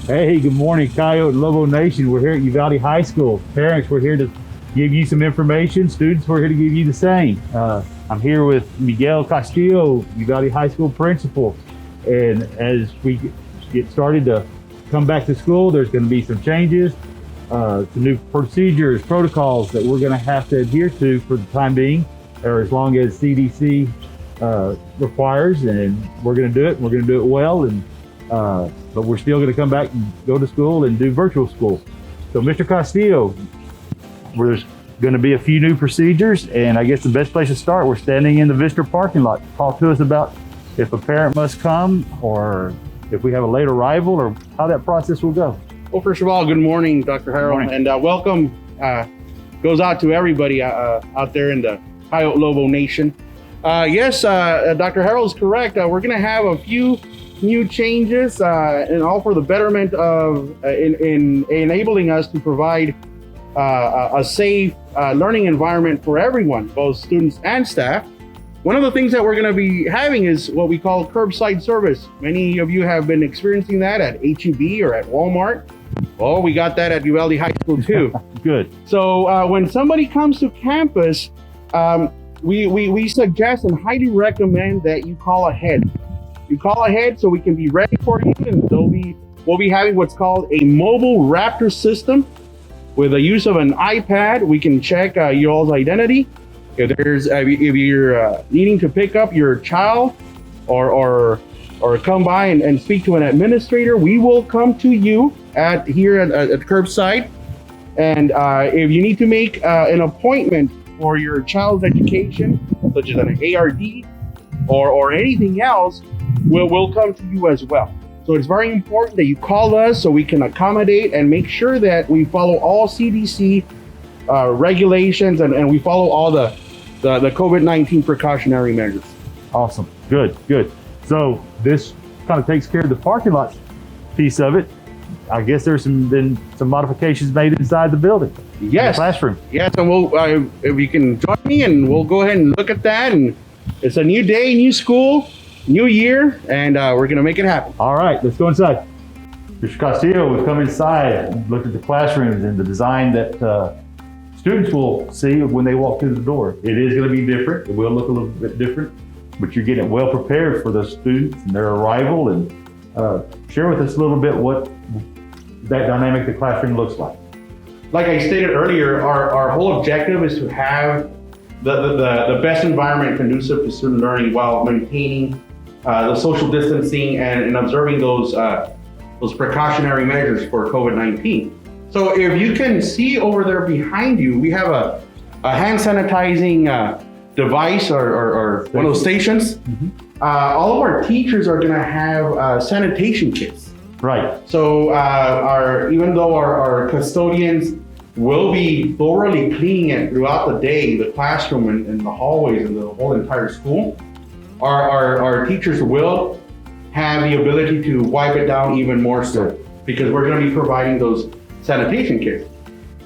Hey, good morning, Coyote and Lobo Nation. We're here at Uvalde High School. Parents, we're here to give you some information. Students, we're here to give you the same. I'm here with Miguel Castillo, Uvalde High School principal. And as we get started to come back to school, there's going to be some changes, some new procedures, protocols that we're going to have to adhere to for the time being, or as long as CDC requires, and we're going to do it. We're going to do it well, and but we're still going to come back and go to school and do virtual school. So, Mr. Castillo, there's going to be a few new procedures, and I guess the best place to start, we're standing in the visitor parking lot. Talk to us about if a parent must come, or if we have a late arrival, or how that process will go. Well, first of all, good morning, Dr. Harold, and welcome goes out to everybody out there in the Coyote Lobo Nation. Yes, Dr. Harold is correct. We're going to have a few new changes, and all for the betterment of in enabling us to provide a safe learning environment for everyone, both students and staff. One of the things that we're going to be having is what we call curbside service. Many of you have been experiencing that at HEB or at Walmart. Well, we got that at Uvalde High School too. Good. So when somebody comes to campus, we suggest and highly recommend that you call ahead. You call ahead so we can be ready for you, and we'll be having what's called a mobile Raptor system. With the use of an iPad, we can check y'all's identity. If you're needing to pick up your child or come by and speak to an administrator, we will come to you here at Curbside. And if you need to make an appointment for your child's education, such as an ARD or anything else, we'll come to you as well. So it's very important that you call us so we can accommodate and make sure that we follow all CDC regulations and we follow all the COVID-19 precautionary measures. Awesome. Good. So this kind of takes care of the parking lot piece of it. I guess there's been some modifications made inside the building. Yes. The classroom. Yes, and we'll if you can join me, and we'll go ahead and look at that. And it's a new day, new school, new year, and we're gonna make it happen. All right, let's go inside. Mr. Castillo, we've come inside and looked at the classrooms and the design that students will see when they walk through the door. It is going to be different. It will look a little bit different, but you're getting well prepared for the students and their arrival. And share with us a little bit what that dynamic of the classroom looks like. Like I stated earlier, our whole objective is to have the best environment conducive to student learning while maintaining the social distancing and observing those precautionary measures for COVID-19. So if you can see over there behind you, we have a hand sanitizing device or one of those stations. Mm-hmm. All of our teachers are gonna have sanitation kits. Right. So even though our custodians will be thoroughly cleaning it throughout the day, the classroom and the hallways and the whole entire school, our teachers will have the ability to wipe it down even more so, because we're gonna be providing those sanitation kits.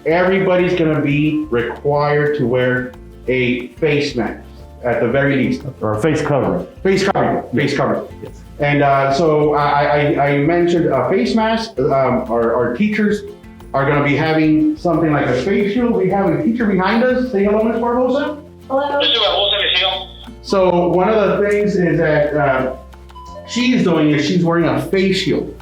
Everybody's going to be required to wear a face mask at the very least, or a face covering. Face covering. Yes. And so I mentioned a face mask. Our teachers are going to be having something like a face shield. We have a teacher behind us. Say hello, Ms. Barbosa. Hello. So one of the things is that she's doing is she's wearing a face shield.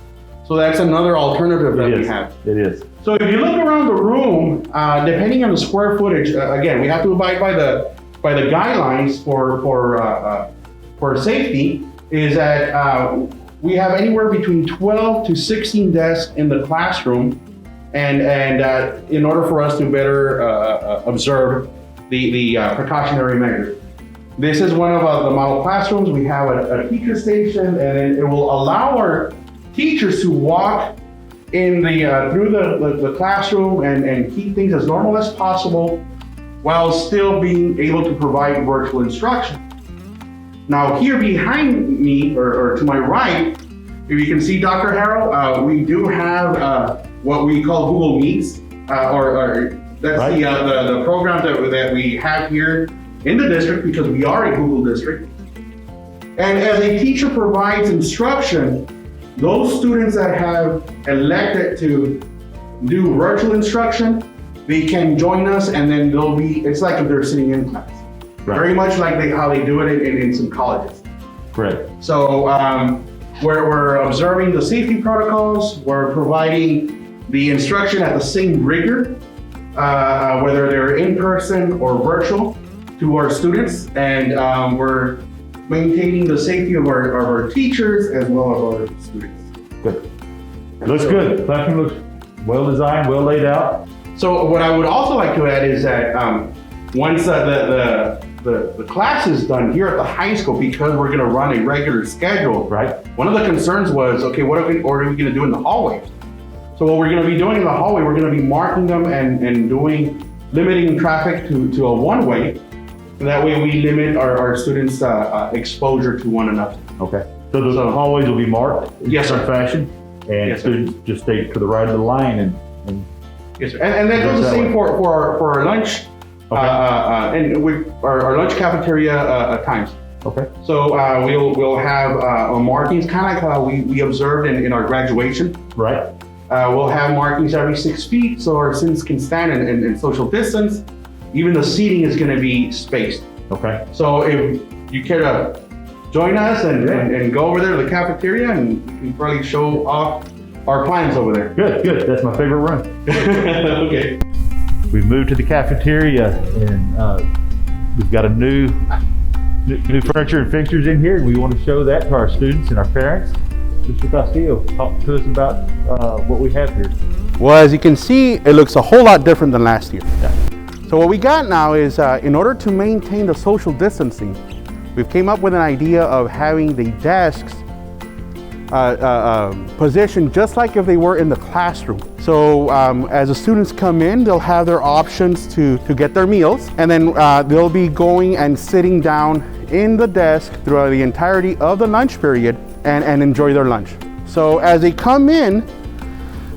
So that's another alternative that we have. It is. So if you look around the room, depending on the square footage, again, we have to abide by the guidelines for safety. Is that we have anywhere between 12 to 16 desks in the classroom, and in order for us to better observe the precautionary measures. This is one of the model classrooms. We have a teacher station, and it will allow our teachers to walk in through the classroom and keep things as normal as possible while still being able to provide virtual instruction. Now here behind me, or to my right, if you can see Dr. Harrell, we do have what we call Google Meets, or that's right. the program that we have here in the district, because we are a Google district. And as a teacher provides instruction, those students that have elected to do virtual instruction, they can join us, and then it's like if they're sitting in class. Right. Very much like how they do it in some colleges. Correct. So we're observing the safety protocols, we're providing the instruction at the same rigor, whether they're in person or virtual, to our students, and we're maintaining the safety of our teachers as well as our students. Good. Looks good. Classroom looks well designed, well laid out. So what I would also like to add is that once the class is done here at the high school, because we're going to run a regular schedule, Right. one of the concerns was, okay, what are we going to do in the hallway? So what we're going to be doing in the hallway, we're going to be marking them and limiting traffic to a one-way. That way we limit our students' exposure to one another. Okay. So the hallways will be marked in Yes, some sir. fashion, and Yes, sir. students just stay to the right of the line and Yes, sir. And that goes the same for our lunch, Okay. and with our lunch cafeteria times. okay. So we'll have markings, kind of like how we observed in our graduation. Right. We'll have markings every 6 feet, so our students can stand and social distance. Even the seating is going to be spaced. Okay. So if you care to join us and go over there to the cafeteria, and we can probably show off our plans over there. Good. Good. That's my favorite room. Okay. We've moved to the cafeteria, and we've got a new furniture and fixtures in here. We want to show that to our students and our parents. Mr. Castillo, talk to us about what we have here. Well, as you can see, it looks a whole lot different than last year. Yeah. So what we got now is, in order to maintain the social distancing, we've came up with an idea of having the desks positioned just like if they were in the classroom. So as the students come in, they'll have their options to get their meals, and then they'll be going and sitting down in the desk throughout the entirety of the lunch period and enjoy their lunch. So as they come in,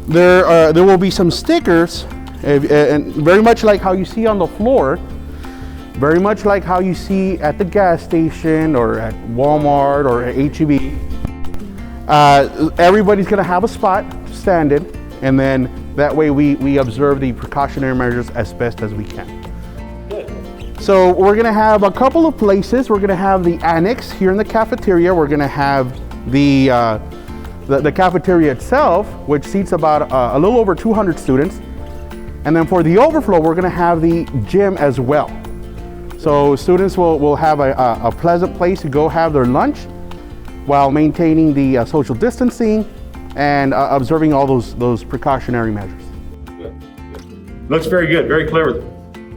there will be some stickers, and very much like how you see on the floor, very much like how you see at the gas station or at Walmart or at H-E-B. Everybody's gonna have a spot to stand in, and then that way we observe the precautionary measures as best as we can. So we're gonna have a couple of places. We're gonna have the annex here in the cafeteria. We're gonna have the cafeteria itself, which seats about a little over 200 students. And then for the overflow, we're gonna have the gym as well. So students will have a pleasant place to go have their lunch while maintaining the social distancing and observing all those precautionary measures. Looks very good. Very clever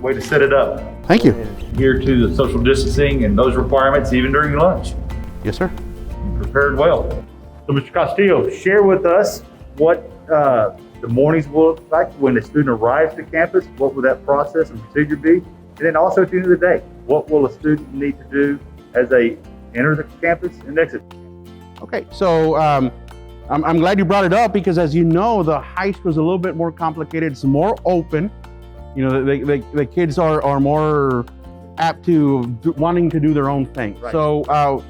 way to set it up. Thank you. Adhere to the social distancing and those requirements even during lunch. Yes, sir. You prepared well. So Mr. Castillo, share with us what the mornings will look like when a student arrives to campus. What will that process and procedure be? And then also at the end of the day, what will a student need to do as they enter the campus and exit? Okay, so I'm glad you brought it up, because as you know, the high school is a little bit more complicated. It's more open. You know, the kids are more apt to wanting to do their own thing. Right. So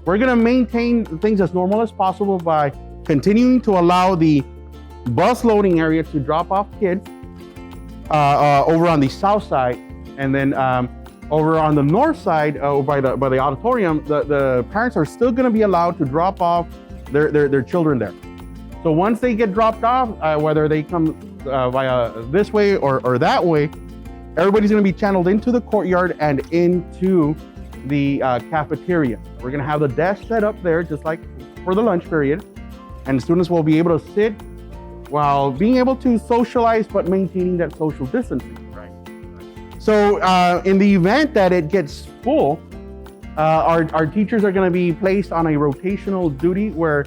we're gonna maintain things as normal as possible by continuing to allow the bus loading area to drop off kids over on the south side, and then over on the north side, by the auditorium, the parents are still going to be allowed to drop off their children there. So once they get dropped off, whether they come via this way or that way, everybody's going to be channeled into the courtyard and into the cafeteria. We're going to have the desk set up there just like for the lunch period, and students will be able to sit while being able to socialize but maintaining that social distancing. So in the event that it gets full, our teachers are going to be placed on a rotational duty, where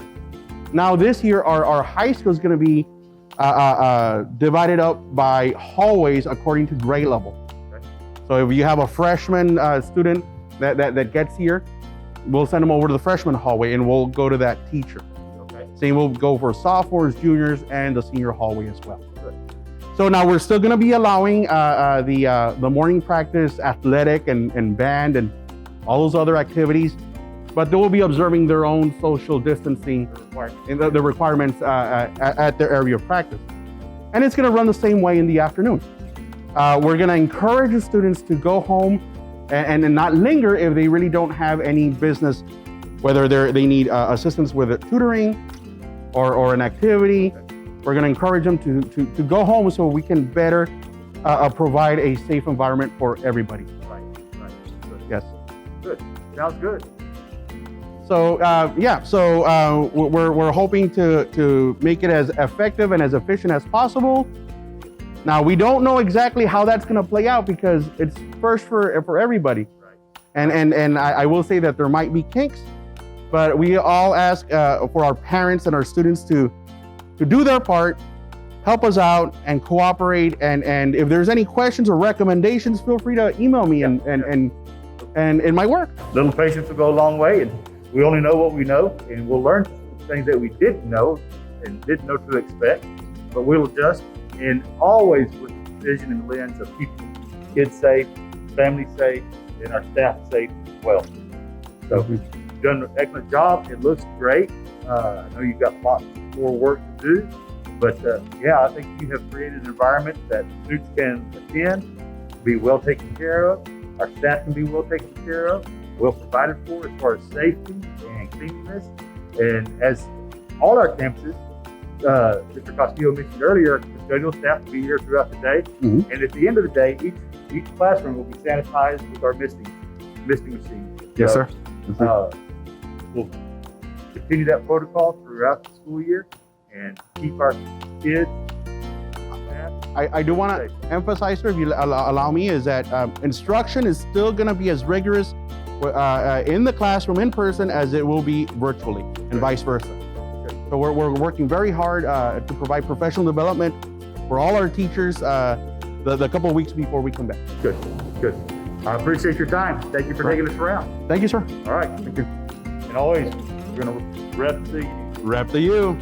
now this year our high school is going to be divided up by hallways according to grade level. Okay. So if you have a freshman student that gets here, we'll send them over to the freshman hallway and we'll go to that teacher. Okay. Same will go for sophomores, juniors, and the senior hallway as well. So now we're still going to be allowing the morning practice, athletic and band and all those other activities. but they will be observing their own social distancing in the requirements at their area of practice. And it's going to run the same way in the afternoon. We're going to encourage the students to go home and not linger if they really don't have any business, whether they need assistance with tutoring or an activity. We're going to encourage them to go home so we can better provide a safe environment for everybody. Right. Good. Yes. Good. Sounds good. So we're hoping to make it as effective and as efficient as possible. Now we don't know exactly how that's going to play out because it's first for everybody. Right. And I will say that there might be kinks, but we all ask for our parents and our students to do their part, help us out, and cooperate. And if there's any questions or recommendations, feel free to email me and in my work. Little patience will go a long way, and we only know what we know, and we'll learn things that we didn't know and didn't know to expect, but we'll adjust, and always with the vision and lens of keeping kids safe, family safe, and our staff safe as well. So we've done an excellent job. It looks great. I know you've got lots more work to do, but I think you have created an environment that students can attend, be well taken care of. Our staff can be well taken care of, well provided for as far as safety and cleanliness. And as all our campuses, Mr. Castillo mentioned earlier, custodial staff will be here throughout the day. Mm-hmm. And at the end of the day, each classroom will be sanitized with our misting machine. Yes, sir. We'll continue that protocol throughout the school year and keep our kids. I do want to emphasize, sir, if you allow me, is that instruction is still going to be as rigorous in the classroom in person as it will be virtually, and vice versa. So we're working very hard to provide professional development for all our teachers the couple of weeks before we come back. Good. I appreciate your time. Thank you for taking us around. Thank you, sir. All right. Thank you. And always, we're going to rep the Rep the U.